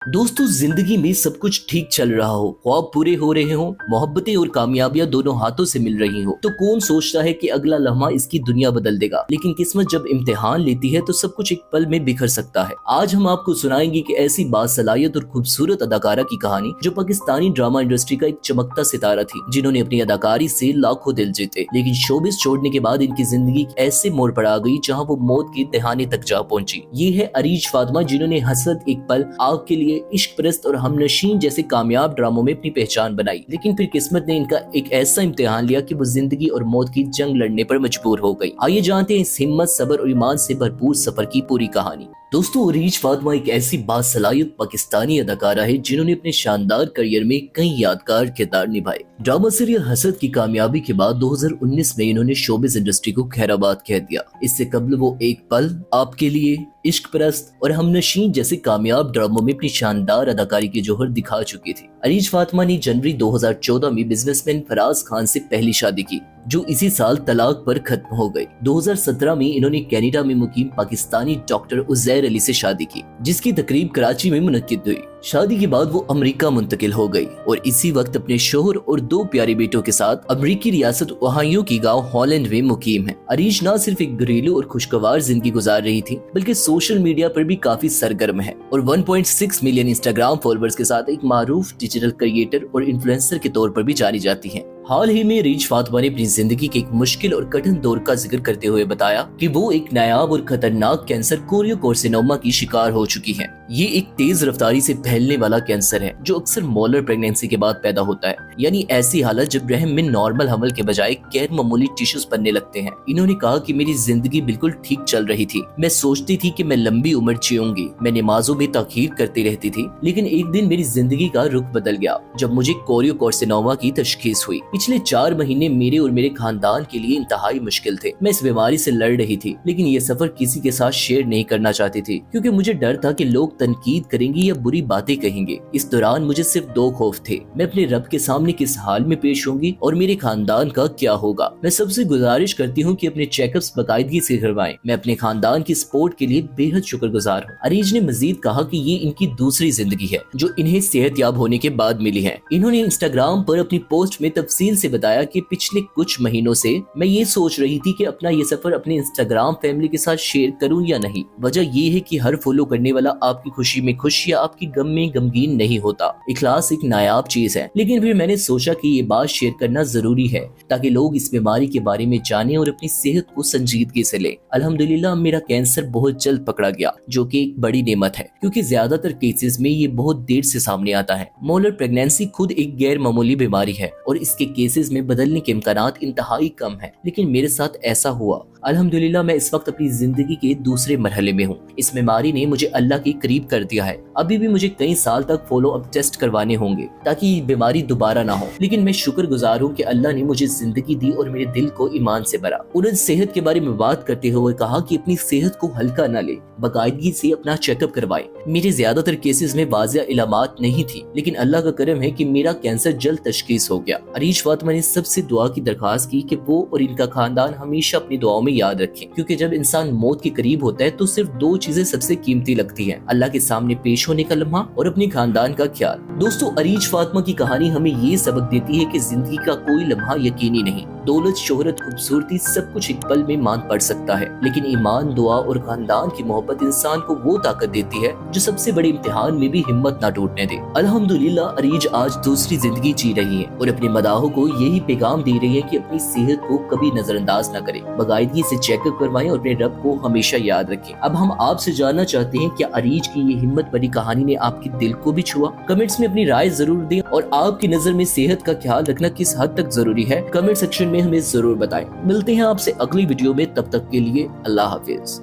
दोस्तों, जिंदगी में सब कुछ ठीक चल रहा हो, ख्वाब पूरे हो रहे हो, मोहब्बतें और कामयाबियां दोनों हाथों से मिल रही हो, तो कौन सोचता है कि अगला लम्हा इसकी दुनिया बदल देगा। लेकिन किस्मत जब इम्तिहान लेती है तो सब कुछ एक पल में बिखर सकता है। आज हम आपको सुनाएंगे कि ऐसी बासलाहियत और खूबसूरत अदाकारा की कहानी जो पाकिस्तानी ड्रामा इंडस्ट्री का एक चमकता सितारा थी, जिन्होंने अपनी अदाकारी से लाखों दिल जीते। लेकिन शोबिस छोड़ने के बाद इनकी जिंदगी ऐसे मोड़ पर आ गई जहाँ वो मौत के दहाने तक जा पहुंची। ये है अरीज फातिमा, जिन्होंने हसरत एक पल, आग के लिए, इश्क परस्त और हमनशीन जैसे कामयाब ड्रामों में अपनी पहचान बनाई। लेकिन फिर किस्मत ने इनका एक ऐसा इम्तिहान लिया कि वो जिंदगी और मौत की जंग लड़ने पर मजबूर हो गई। आइए जानते हैं इस हिम्मत, सब्र और ईमान से भरपूर सफर की पूरी कहानी। दोस्तों, अरीज फातिमा एक ऐसी बासलाहियत पाकिस्तानी अदाकारा है जिन्होंने अपने शानदार करियर में कई यादगार किरदार निभाए। ड्रामा सीरियल हसद की कामयाबी के बाद 2019 में इन्होंने शोबिस इंडस्ट्री को खैराबाद कह दिया। इससे कबल वो एक पल, आपके लिए, इश्क परस्त और हमनशीन जैसे कामयाब ड्रामों में अपनी शानदार अदाकारी की जोहर दिखा चुकी थी। अरीज फातिमा ने जनवरी 2014 में बिजनेसमैन फराज खान से पहली शादी की, जो इसी साल तलाक पर खत्म हो गई। 2017 में इन्होंने कनाडा में मुकीम पाकिस्तानी डॉक्टर उज़ैर अली से शादी की, जिसकी तकरीब कराची में मुनक्किद हुई। शादी के बाद वो अमेरिका मुंतकिल हो गई और इसी वक्त अपने शोहर और 2 प्यारे बेटों के साथ अमेरिकी रियासत ओहायो की गांव हॉलैंड में मुकीम है। अरीज न सिर्फ एक घरेलू और खुशगवार जिंदगी गुजार रही थी, बल्कि सोशल मीडिया पर भी काफी सरगर्म है और 1.6 मिलियन इंस्टाग्राम फॉलोअर्स के साथ एक मारूफ डिजिटल क्रिएटर और इन्फ्लुएंसर के तौर पर भी जानी जाती है। हाल ही में अरीज फातिमा ने अपनी जिंदगी के एक मुश्किल और कठिन दौर का जिक्र करते हुए बताया कि वो एक नायाब और खतरनाक कैंसर कोरियोकार्सिनोमा की शिकार हो चुकी है। ये एक तेज रफ्तारी से फैलने वाला कैंसर है जो अक्सर मोलर प्रेगनेंसी के बाद पैदा होता है, यानी ऐसी हालत जब रहम में नॉर्मल हमल के बजाय गैर मामूली टिश्यूज बनने लगते हैं। इन्होंने कहा कि मेरी जिंदगी बिल्कुल ठीक चल रही थी, मैं सोचती थी कि मैं लंबी उम्र जीऊंगी, मैं नमाजों में ताखीर करती रहती थी, लेकिन एक दिन मेरी जिंदगी का रुख बदल गया जब मुझे कोरियोकार्सिनोमा की तशखीस हुई। पिछले 4 महीने मेरे और मेरे खानदान के लिए इंतहाई मुश्किल थे। मैं इस बीमारी से लड़ रही थी, लेकिन ये सफर किसी के साथ शेयर नहीं करना चाहती थी, क्योंकि मुझे डर था कि लोग तनकीद करेंगे या बुरी बातें कहेंगे। इस दौरान मुझे सिर्फ 2 खौफ थे, मैं अपने रब के सामने किस हाल में पेश होंगी और मेरे खानदान का क्या होगा। मैं सबसे गुजारिश करती हूँ कि अपने चेकअप्स बाकायदगी से करवाएं। मैं अपने खानदान की सपोर्ट के लिए बेहद शुक्रगुजार हूँ। अरीज ने मजीद कहा कि ये इनकी दूसरी जिंदगी है जो इन्हें सेहतयाब होने के बाद मिली है। इन्होंने इंस्टाग्राम पर अपनी पोस्ट में तफसील से बताया कि पिछले कुछ महीनों से मैं ये सोच रही थी कि अपना ये सफर अपने इंस्टाग्राम फैमिली के साथ शेयर करूं या नहीं। वजह ये है कि हर फॉलो करने वाला आपकी खुशी में खुश या आपकी गम में गमगीन नहीं होता। इखलास एक नायाब चीज है, लेकिन फिर मैंने सोचा कि ये बात शेयर करना जरूरी है ताकि लोग इस बीमारी के बारे में जाने और अपनी सेहत को संजीदगी से ले। अल्हम्दुलिल्लाह मेरा कैंसर बहुत जल्द पकड़ा गया, जो कि एक बड़ी नेमत है, क्योंकि ज्यादातर केसेस में ये बहुत देर से सामने आता है। मोलर प्रेगनेंसी खुद एक गैर मामूली बीमारी है और इसके केसेस में बदलने के इम्कानात इंतहाई कम है, लेकिन मेरे साथ ऐसा हुआ। अल्हम्दुलिल्लाह मैं इस वक्त अपनी जिंदगी के दूसरे मरहले में हूँ। इस बीमारी ने मुझे अल्लाह के करीब कर दिया है। अभी भी मुझे कई साल तक फॉलो अप टेस्ट करवाने होंगे ताकि ये बीमारी दोबारा ना हो, लेकिन मैं शुक्रगुजार हूँ कि अल्लाह ने मुझे जिंदगी दी और मेरे दिल को ईमान से भरा। उन्होंने सेहत के बारे में बात करते हुए कहा कि अपनी सेहत को हल्का न ले, बाकायदगी से अपना चेकअप करवाएं। मेरे ज्यादातर केसेस में वाज़िया इलामात नहीं थी, लेकिन अल्लाह का करम है कि मेरा कैंसर जल्द तशखीस हो गया। अरीज फातिमा ने सबसे दुआ की दरखास्त की कि वो और इनका खानदान हमेशा अपनी दुआओं में याद रखें, क्योंकि जब इंसान मौत के करीब होता है तो सिर्फ 2 चीजें सबसे कीमती लगती हैं, अल्लाह के सामने पेश होने का लम्हा और अपने खानदान का ख्याल। दोस्तों, अरीज फातिमा की कहानी हमें ये सबक देती है कि जिंदगी का कोई लम्हा यकीनी नहीं। दौलत, शोहरत, खूबसूरती सब कुछ एक पल में मान पड़ सकता है, लेकिन ईमान, दुआ और खानदान की मोहब्बत इंसान को वो ताकत देती है जो सबसे बड़े इम्तिहान में भी हिम्मत ना टूटने दे। अल्हम्दुलिल्लाह अरीज आज दूसरी जिंदगी जी रही है और अपने मदाहों को यही पैगाम दे रही है कि अपनी सेहत को कभी नजरअंदाज न करें, बाकायदगी से चेकअप करवाएं और अपने रब को हमेशा याद रखें। अब हम आपसे जानना चाहते हैं, क्या अरीज की ये हिम्मत भरी कहानी ने आपके दिल को भी छुआ? कमेंट्स में अपनी राय जरूर दें और आपकी नजर में सेहत का ख्याल रखना किस हद तक जरूरी है, कमेंट सेक्शन में हमें जरूर बताएं। मिलते हैं आपसे अगली वीडियो में, तब तक के लिए अल्लाह हाफिज।